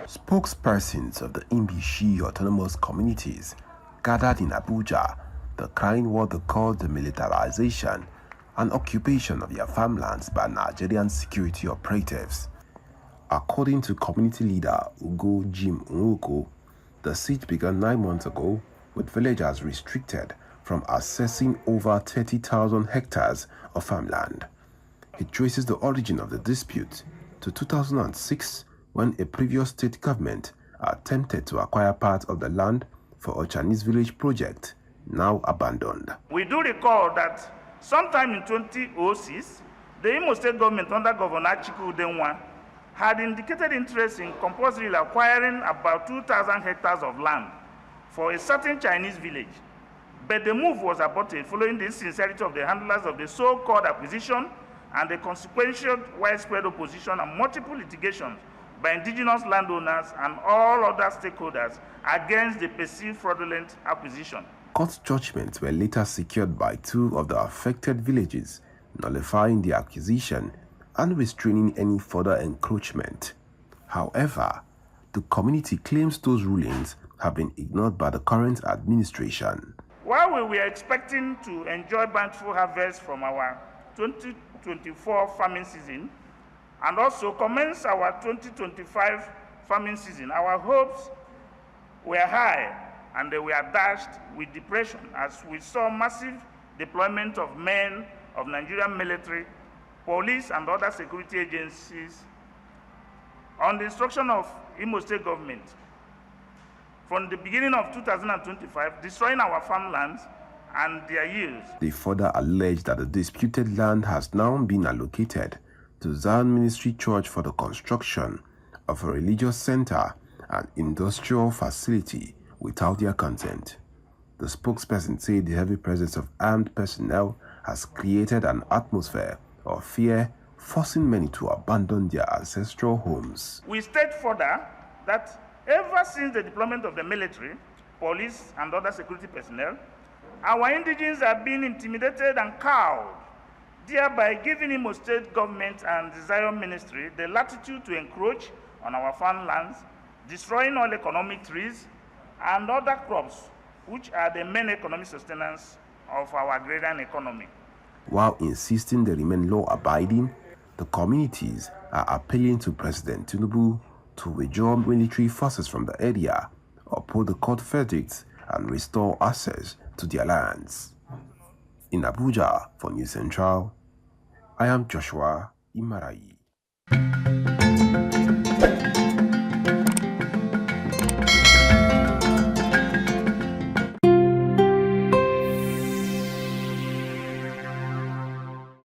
Spokespersons of the Mbaishi autonomous communities gathered in Abuja decrying what they called the militarization and occupation of their farmlands by Nigerian security operatives. According to community leader Ugo Jim Nwoko, the siege began 9 months ago with villagers restricted from accessing over 30,000 hectares of farmland. He traces the origin of the dispute to 2006 when a previous state government attempted to acquire part of the land for a Chinese village project, now abandoned. We do recall that sometime in 2006, the Imo State government under Governor Chikudenwa had indicated interest in compulsorily acquiring about 2,000 hectares of land for a certain Chinese village. But the move was aborted following the insincerity of the handlers of the so-called acquisition and the consequential widespread opposition and multiple litigations by indigenous landowners and all other stakeholders against the perceived fraudulent acquisition. Court judgments were later secured by 2 of the affected villages, nullifying the acquisition and restraining any further encroachment. However, the community claims those rulings have been ignored by the current administration. While we were expecting to enjoy bountiful harvest from our 2024 farming season and also commence our 2025 farming season, our hopes were high and they were dashed with depression as we saw massive deployment of men of Nigerian military, police and other security agencies on the instruction of Imo State government from the beginning of 2025, destroying our farmlands and their yields. They further allege that the disputed land has now been allocated to Zion Ministry Church for the construction of a religious center and industrial facility without their consent. The spokesperson said the heavy presence of armed personnel has created an atmosphere of fear, forcing many to abandon their ancestral homes. We state further that ever since the deployment of the military, police, and other security personnel, our indigents have been intimidated and cowed, thereby giving Imo State government and the Zion Ministry the latitude to encroach on our farmlands, destroying all economic trees and other crops, which are the main economic sustenance of our agrarian economy. While insisting they remain law-abiding, the communities are appealing to President Tinubu to withdraw military forces from the area, uphold the court verdicts, and restore access to their lands. In Abuja, for News Central, I am Joshua Imarayi.